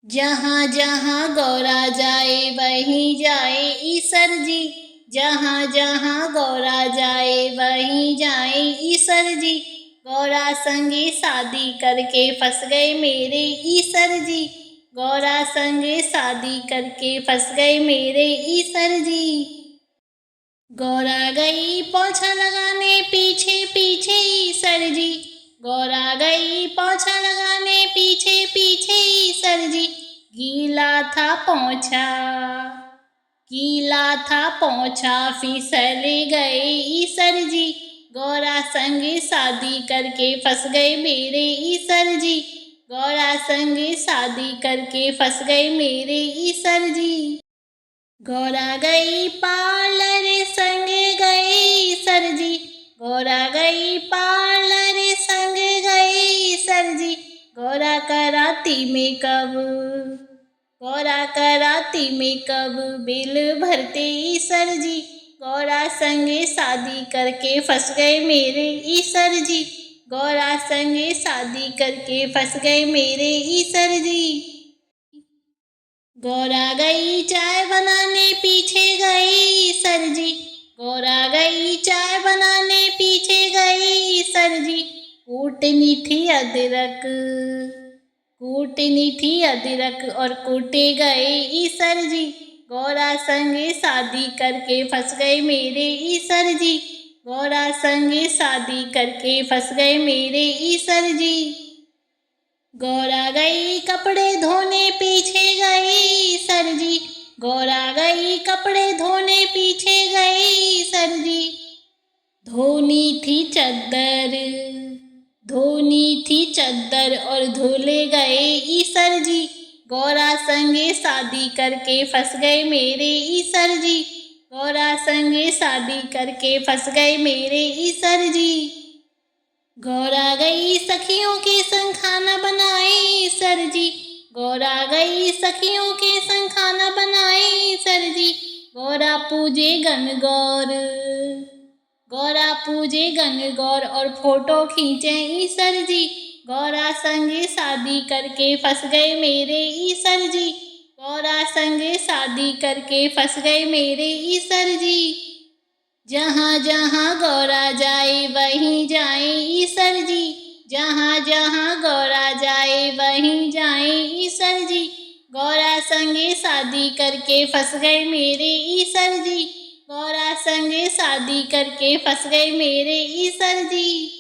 जहाँ जहाँ गौरा जाए वहीं जाए ईश्वर जी। जहाँ जहाँ गौरा जाए वहीं जाए ईश्वर जी। गौरा संगे शादी करके फंस गए मेरे ईश्वर जी। गौरा संगे शादी करके फंस गए मेरे ईश्वर जी। गौरा गई पोछा लगाने पीछे पीछे ईश्वर जी। गौरा गई पोछा लगाने पीछे पीछे ईश्वर जी। गीला था पोछा, गीला था पोछा फिसल गए ईश्वर जी। गौरा संगे शादी करके फंस गए मेरे ईश्वर जी। गौरा संगे शादी करके फंस गए मेरे ईश्वर जी। गौरा गई पार्लर संग गए ईश्वर जी। गौरा गई पार्लर संग गए ईश्वर जी। गौरा कराती मेकअप, गौरा कराती मेकअप बिल भरते ईश्वर जी। गौरा संगे शादी करके फंस गए मेरे ईश्वर जी। गौरा संगे शादी करके फंस गए मेरे ईश्वर जी। गौरा गई चाय बनाने पीछे गई ईश्वर जी। गौरा गई चाय बनाने पीछे गई ईश्वर जी। कूटनी थी अदरक, कूटनी थी अदरक और कूटे गए ईश्वर जी। गौरा संगे शादी करके फंस गए मेरे ईश्वर जी। गौरा संगे शादी करके फंस गए मेरे ईश्वर जी। गौरा गई कपड़े धोने पीछे गई ईश्वर जी। गौरा गई कपड़े धोने पीछे गई ईश्वर जी। धोनी थी चद्दर, धोनी थी चद्दर और धुले गए ईश्वर जी। गौरा संगे शादी करके फंस गए मेरे ईश्वर जी। गौरा संगे शादी करके फंस गए मेरे ईश्वर जी। गौरा गई सखियों के संग खाना बनाए ईश्वर जी। गौरा गई सखियों के संग खाना बनाए ईश्वर जी। गौरा पूजे गणगौर, गौरा पूजे गणगौर और फोटो खींचे ईश्वर जी। गौरा संगे शादी करके फंस गए मेरे ईश्वर जी। गौरा संगे शादी करके फंस गए मेरे ईश्वर जी। जहाँ जहाँ गौरा जाए वहीं जाए ईश्वर जी। जहाँ जहाँ गौरा जाए वहीं जाए ईश्वर जी। गौरा संगे शादी करके फंस गए मेरे ईश्वर जी। गौरा संगे शादी करके फंस गए मेरे ईश्वर जी।